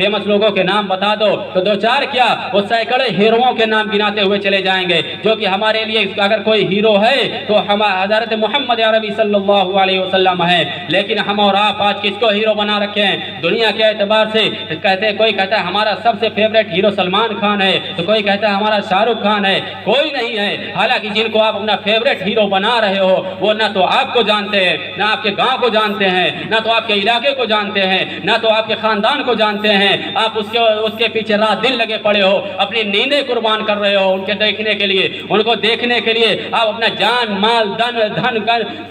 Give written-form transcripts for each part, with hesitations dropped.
Famous लोगों के नाम बता दो तो दो चार क्या वो सैकड़ों हीरोओं के नाम गिनाते हुए चले जाएंगे, जो कि हमारे लिए अगर कोई हीरो है तो हम हज़रत मोहम्मद अरबी सल्लल्लाहु अलैहि वसल्लम है। लेकिन हम और आप आज किसको हीरो बना रखे हैं दुनिया के एतबार से? कहते हैं, कोई कहता है हमारा सबसे फेवरेट हीरो सलमान खान है, तो कोई कहता है हमारा शाहरुख खान है, कोई नहीं है। हालांकि जिनको आप अपना फेवरेट हीरो बना रहे हो वो ना तो आपको जानते हैं, ना आपके गांव को जानते हैं, ना तो आपके इलाके को जानते हैं, ना तो आपके खानदान को जानते हैं। आप उसके पीछे रात दिन लगे पड़े हो, अपनी नींदें कुर्बान कर रहे हो उनके देखने के लिए, उनको देखने के लिए आप अपना जान माल धन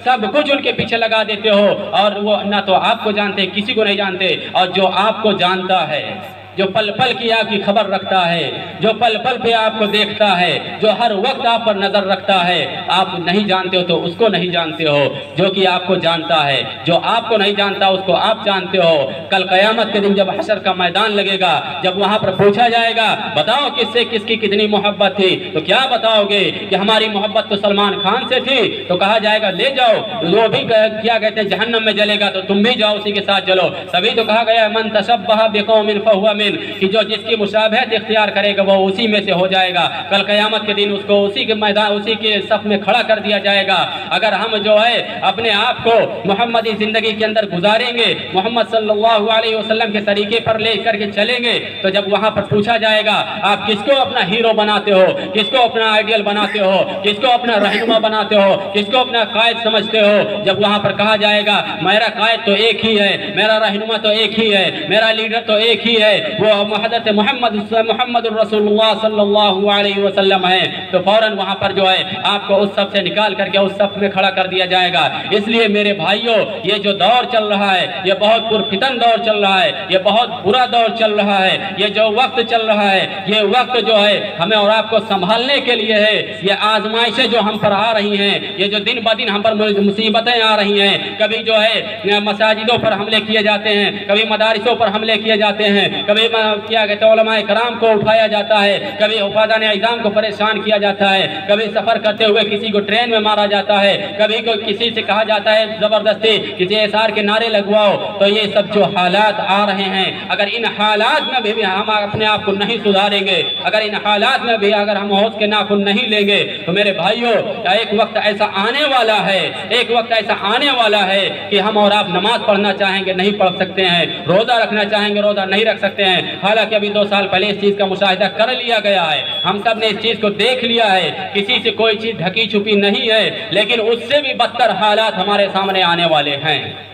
सब कुछ उनके पीछे लगा देते हो, और वो ना तो आपको जानते, किसी को नहीं जानते। और जो आपको जानता है, जो पल पल की आपकी खबर रखता है, जो पल पल पे आपको देखता है, जो हर वक्त आप पर नजर रखता है, आप नहीं जानते हो तो उसको नहीं जानते हो जो कि आपको जानता है। जो आपको नहीं जानता उसको आप जानते हो। कल क़यामत के दिन जब हशर का मैदान लगेगा, जब वहां पर पूछा जाएगा बताओ किससे किसकी कितनी मोहब्बत थी, तो क्या बताओगे कि हमारी मोहब्बत तो सलमान खान से थी। तो कहा जाएगा ले जाओ, वो भी क्या कहते हैं जहन्नम में जलेगा तो तुम भी जाओ उसी के साथ चलो। तभी तो कहा गया मन तशब्बह बिक़ौमिन फहुवा मिन, कि जो जिसकी मुशाबहत इख्तियार करेगा वो उसी में से हो जाएगा। कल क़यामत के दिन उसको उसी के मैदान, उसी के सफ में खड़ा कर दिया जाएगा। अगर हम जो है अपने आप को मोहम्मदी ज़िंदगी के अंदर गुजारेंगे, मोहम्मद सल्लल्लाहु अलैहि वसल्लम के तरीके पर ले करके चलेंगे, तो जब वहाँ पर पूछा जाएगा आप किसको अपना हीरो बनाते हो, किसको अपना आइडियल बनाते हो, किसको अपना रहनुमा बनाते हो, किसको अपना कायद समझते हो, जब वहाँ पर कहा जाएगा मेरा कायद तो एक ही है, मेरा रहनुमा तो एक ही है, मेरा लीडर तो एक ही है, वो हज़रत मोहम्मद रसूलुल्लाह सल्लल्लाहु अलैहि वसल्लम है, तो फौरन वहाँ पर जो है आपको उस सब से निकाल करके उस सब में खड़ा कर दिया जाएगा। इसलिए मेरे भाइयों, ये जो दौर चल रहा है ये बहुत पुरफितन दौर चल रहा है, ये बहुत बुरा दौर चल रहा है। ये जो वक्त चल रहा है ये वक्त जो है हमें और आपको संभालने के लिए है। ये आजमाइशें जो हम पर आ रही हैं, ये जो दिन ब दिन हम पर मुसीबतें आ रही हैं, कभी जो है मसाजिदों पर हमले किए जाते हैं, कभी मदारिसों पर हमले किए जाते हैं, कभी क्या कहते हैं उलमाए कराम को उठाया जाता है, कभी हुफ़ाज़ान इज़ाम को परेशान किया जाता है, कभी सफ़र करते हुए किसी को ट्रेन में मारा जाता है, कभी को किसी से कहा जाता है ज़बरदस्ती किसी एसार के नारे लगवाओ। तो ये सब जो हालात आ रहे हैं, अगर इन हालात में भी हम अपने आप को नहीं सुधारेंगे, अगर इन हालात में भी अगर हम होश के नाखुन नहीं लेंगे, तो मेरे भाइयों एक वक्त ऐसा आने वाला है, एक वक्त ऐसा आने वाला है कि हम और आप नमाज पढ़ना चाहेंगे नहीं पढ़ सकते हैं, रोज़ा रखना चाहेंगे रोज़ा नहीं रख सकते हैं। हालांकि अभी 2 साल पहले इस चीज़ का मुशाहिदा कर लिया गया है, हम सब ने इस चीज़ को देख लिया है, किसी से कोई चीज़ ढकी छुपी नहीं है, लेकिन उससे भी बदतर हालात हमारे सामने आने वाले हैं।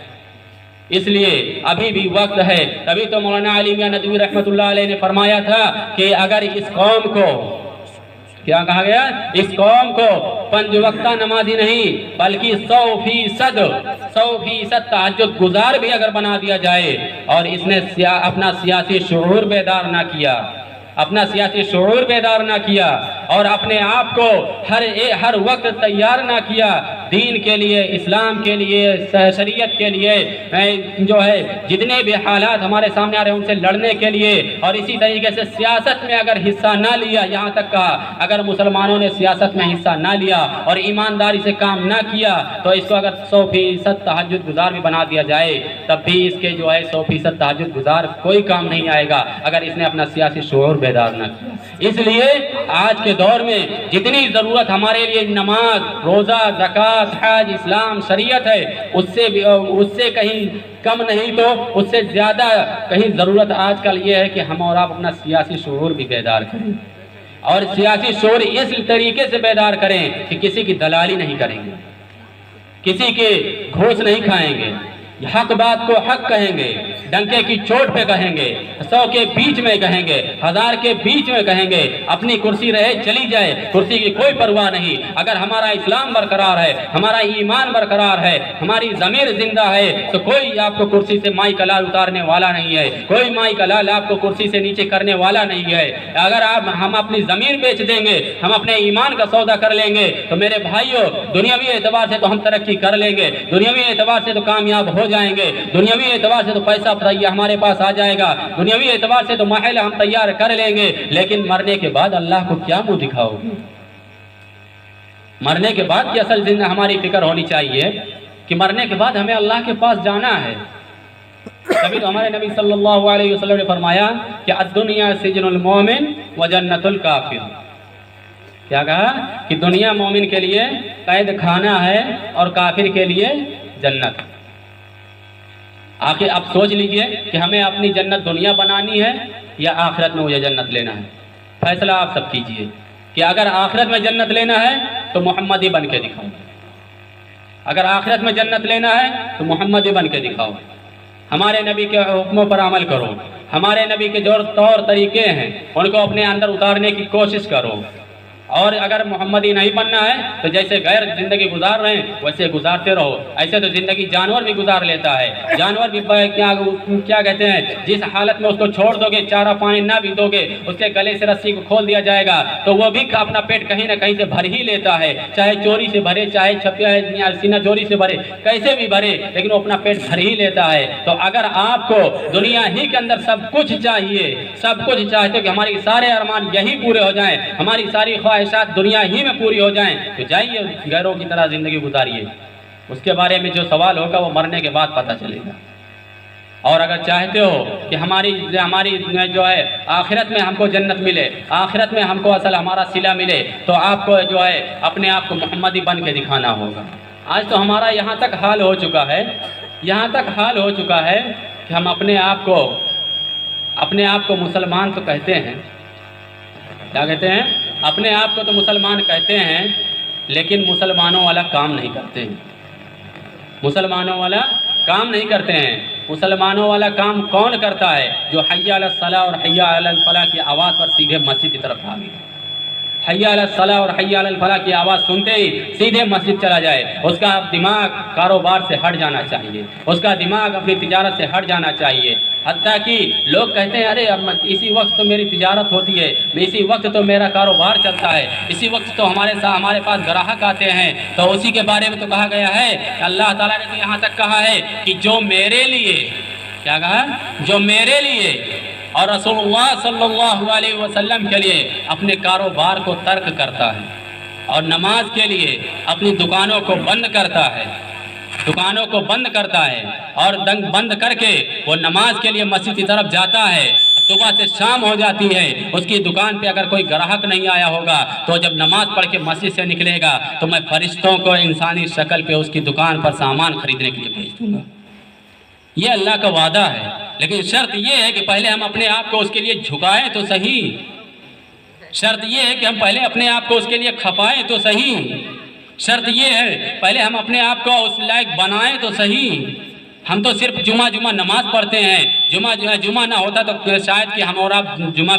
इसलिए अभी भी वक्त है। तभी तो मौलाना अली मियां नदवी रहमतुल्लाह अलैह ने फरमाया था कि अगर इस कौम को, क्या कहा गया, इस कौम को 5 वक्ता नमाजी नहीं बल्कि 100% तहज्जुद गुजार भी अगर बना दिया जाए, और इसने अपना सियासी शऊर बेदार ना किया, अपना सियासी शऊर बेदार ना किया, और अपने आप को हर वक्त तैयार ना किया दीन के लिए, इस्लाम के लिए, शरीयत के लिए, जो है जितने भी हालात हमारे सामने आ रहे हैं उनसे लड़ने के लिए, और इसी तरीके से सियासत में अगर हिस्सा ना लिया, यहाँ तक कहा अगर मुसलमानों ने सियासत में हिस्सा ना लिया और ईमानदारी से काम ना किया, तो इसको अगर 100% तहज्जुद गुजार भी बना दिया जाए, तब भी इसके जो है 100% तहज्जुद गुजार कोई काम नहीं आएगा अगर इसने अपना सियासी शऊर बेदार ना किया। इसलिए आज के दौर में जितनी ज़रूरत हमारे लिए नमाज, रोज़ा, ज़कात, हज, इस्लाम, शरीयत है, उससे कहीं कम नहीं तो उससे ज़्यादा कहीं ज़रूरत आजकल ये है कि हम और आप अपना सियासी शऊर भी बेदार करें, और सियासी शऊर इस तरीके से बेदार करें कि किसी की दलाली नहीं करेंगे, किसी के घूस नहीं खाएंगे, हक बात को हक कहेंगे, डंके की चोट पे कहेंगे, 100 के बीच में कहेंगे, 1000 के बीच में कहेंगे, अपनी कुर्सी रहे चली जाए, कुर्सी की कोई परवाह नहीं। अगर हमारा इस्लाम बरकरार है, हमारा ईमान बरकरार है, हमारी ज़मीर जिंदा है, तो कोई आपको कुर्सी से माई कलाल उतारने वाला नहीं है, कोई माई कलाल आपको कुर्सी से नीचे करने वाला नहीं है। अगर हम अपनी ज़मीर बेच देंगे, हम अपने ईमान का सौदा कर लेंगे, तो मेरे भाइयों दुनियावी एतबार से तो हम तरक्की कर लेंगे, दुनियावी एतबार से तो कामयाब हो जाएंगे, दुनियावी एतबार से तो पैसा हमारे पास आ जाएगा, दुनियावी एतबार से तो महल हम तैयार कर लेंगे, लेकिन मरने के बाद अल्लाह को क्या मुंह दिखाओगे? मरने के बाद की असल जिंदगी हमारी फिक्र होनी चाहिए कि मरने के बाद हमें अल्लाह के पास जाना है। तभी तो हमारे नबी सल्लल्लाहु अलैहि वसल्लम ने फरमाया कि अद्दुनिया सिजनुल मोमिन व जन्नतुल काफिर। क्या कहा कि दुनिया मोमिन के लिए कैद खाना है और काफिर के लिए जन्नत। आखिर आप सोच लीजिए कि हमें अपनी जन्नत दुनिया बनानी है या आखिरत में मुझे जन्नत लेना है। फैसला आप सब कीजिए कि अगर आखिरत में जन्नत लेना है तो मोहम्मदी बन के दिखाओ, अगर आखिरत में जन्नत लेना है तो मोहम्मदी बन के दिखाओ। हमारे नबी के हुक्मों पर अमल करो, हमारे नबी के जो तौर तरीके हैं उनको अपने अंदर उतारने की कोशिश करो। और अगर मोहम्मदी नहीं बनना है तो जैसे गैर ज़िंदगी गुजार रहे हैं वैसे गुजारते रहो। ऐसे तो ज़िंदगी जानवर भी गुजार लेता है। जानवर भी क्या कहते हैं, जिस हालत में उसको छोड़ दोगे, चारा पानी ना भी दोगे, उसके गले से रस्सी को खोल दिया जाएगा तो वो भी अपना पेट कहीं ना कहीं से भर ही लेता है। चाहे चोरी से भरे, चाहे छपिया सीना चोरी से भरे, कैसे भी भरे, लेकिन वो अपना पेट भर ही लेता है। तो अगर आपको दुनिया ही के अंदर सब कुछ चाहिए, सब कुछ चाहते कि हमारी सारे अरमान यही पूरे हो जाएं, हमारी सारी ख्वाहिशात दुनिया ही में पूरी हो जाएं, तो जाइए गैरों की तरह ज़िंदगी गुजारिए। उसके बारे में जो सवाल होगा वो मरने के बाद पता चलेगा। और अगर चाहते हो कि हमारी जो है आखिरत में हमको जन्नत मिले, आखिरत में हमको असल हमारा सिला मिले, तो आपको जो है अपने आप को मोहम्मदी बन के दिखाना होगा। आज तो हमारा यहाँ तक हाल हो चुका है, यहाँ तक हाल हो चुका है कि हम अपने आप को मुसलमान तो कहते हैं, क्या कहते हैं, अपने आप को तो मुसलमान कहते हैं, लेकिन मुसलमानों वाला काम नहीं करते हैं। मुसलमानों वाला काम नहीं करते हैं। मुसलमानों वाला काम कौन करता है? जो हय्या अला सलाह और हय्या अलल फलाह की आवाज़ पर सीधे मस्जिद की तरफ भागे। हय्या अला सलाह और हय्या अलल फलाह की आवाज़ सुनते ही सीधे मस्जिद चला जाए। उसका दिमाग कारोबार से हट जाना चाहिए, उसका दिमाग अपनी तिजारत से हट जाना चाहिए। हत्ता कि लोग कहते हैं अरे इसी वक्त तो मेरी तिजारत होती है, इसी वक्त तो मेरा कारोबार चलता है, इसी वक्त तो हमारे पास ग्राहक आते हैं। तो उसी के बारे में तो कहा गया है, अल्लाह ताला ने तो यहाँ तक कहा है कि जो मेरे लिए, क्या कहा, जो मेरे लिए और रसूलुल्लाह सल्लल्लाहु अलैहि वसल्लम के लिए अपने कारोबार को तर्क करता है और नमाज के लिए अपनी दुकानों को बंद करता है, दुकानों को बंद करता है और बंद करके वो नमाज के लिए मस्जिद की तरफ जाता है। सुबह से शाम हो जाती है, उसकी दुकान पे अगर कोई ग्राहक नहीं आया होगा तो जब नमाज पढ़ के मस्जिद से निकलेगा तो मैं फरिश्तों को इंसानी शक्ल पे उसकी दुकान पर सामान खरीदने के लिए भेज दूंगा। ये अल्लाह का वादा है, लेकिन शर्त ये है कि पहले हम अपने आप को उसके लिए झुकाएं तो सही। शर्त ये है कि हम पहले अपने आप को उसके लिए खपाएं तो सही। शर्त ये है पहले हम अपने आप को उस लायक बनाएं तो सही। हम तो सिर्फ जुमा नमाज पढ़ते हैं, जुमा ना होता तो शायद कि हम और आप जुमा